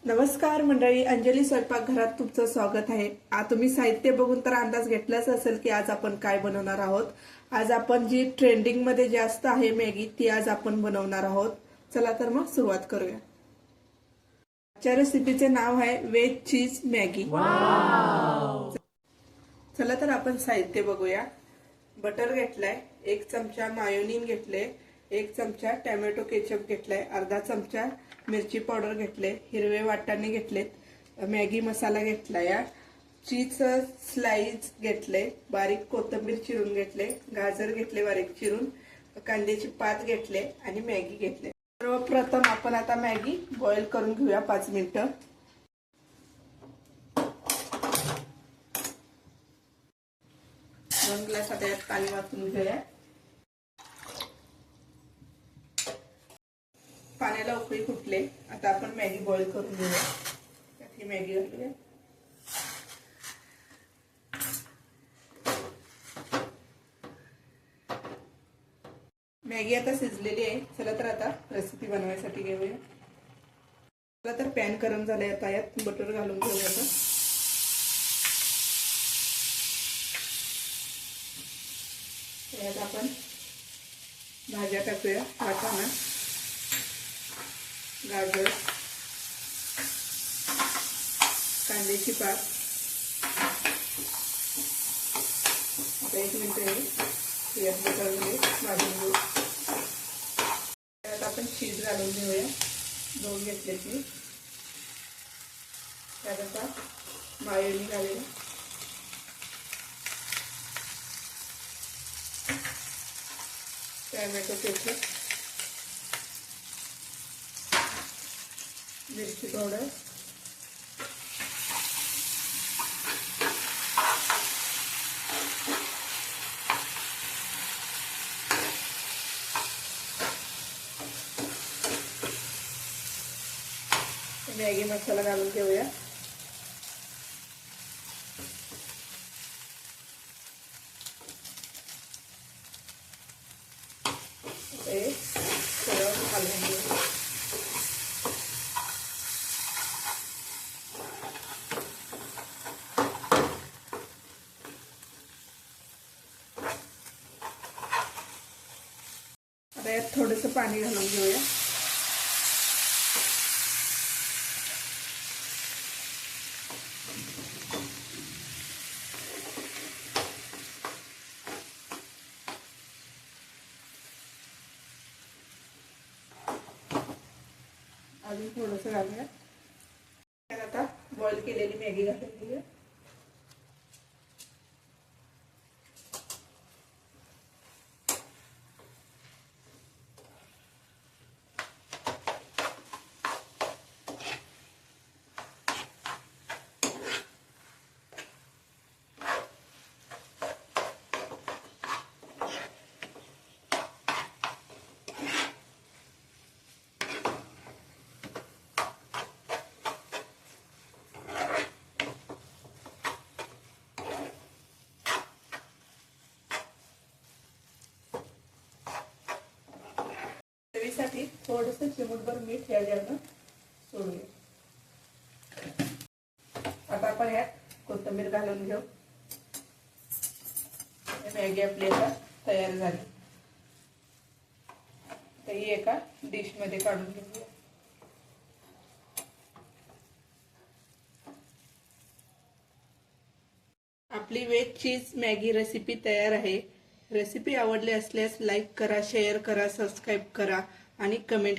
नमस्कार मंडळी, अंजली स्वयंपाकघरात तुमचं स्वागत आहे। तुम्ही साहित्य बघून तर अंदाज घेतलाच असेल की आज आपण काय बनवणार आहोत। आज आपण जी ट्रेंडिंग मध्ये जास्त आहे मॅगी, ती आज आपण बनवणार आहोत। चला तर मग सुरुवात करूया। आजच्या रेसिपीचे नाव आहे वेज चीज मॅगी। चला तर आपण साहित्य बघूया। बटर घेतलाय, 1 चमचा मायोनीज घेतले, 1 चमचा टोमॅटो केचप घेतलाय, अर्धा चमचा मिरची पावडर घेतले, हिरवे वाटाणे घेतलेत, मॅगी मसाला घेतलाय, चीज स्लाइस घेतले, बारीक कोथिंबीर चिरून घेतले, गाजर घेतले बारीक चिरून, कांद्याची पात घेतले आणि मॅगी घेतले। सर्वप्रथम आपण आता मॅगी बॉईल करून घेऊया 5 मिनिटं। 2 ग्लास आता यात पाणी वाचून घेऊया। पाण्याला उकळी फुटले, आता आपण मॅगी बॉईल करून घेऊया। त्यात ही मॅगी घालूया। मॅगी आता शिजलेली आहे। चला तर आता रेसिपी बनवायसाठी घेऊया। चला तर पॅन गरम झालाय, आता यात बटर घालून घेऊया। आता यात आपण भाज्या टाकूया। वाटाणा, गाजर, कांद्याची पात। आता 1 मिनिट यात बटर भाजून घेऊ। त्यात आपण चीज घालून घेऊया, 2 घेतले चीज। त्यात आता मायोनीज घालूया, टोमॅटो केचप, मिरची पावडर, मॅगी मसाला घालून घेऊया। हे सगळं घालून घेऊया। आता यात थोडंसं पाणी घालून घेऊया। अजून थोडंसं घालूया। त्यात आता बॉईल केलेली मॅगी घालून घेऊया। चवीसाठी थोडंसं चिमूटभर मीठ याच्यानं सोडूया। आता आपण यात कोथिंबीर घालून घेऊ। मॅगी आपली आता तयार झाली। तर ही एका डिश मध्ये काढून घेऊया। आपली वेज चीज मॅगी रेसिपी तयार आहे। रेसिपी आवडली असल्यास लाईक करा, शेअर करा, सबस्क्राईब करा आणि कमेंट करा।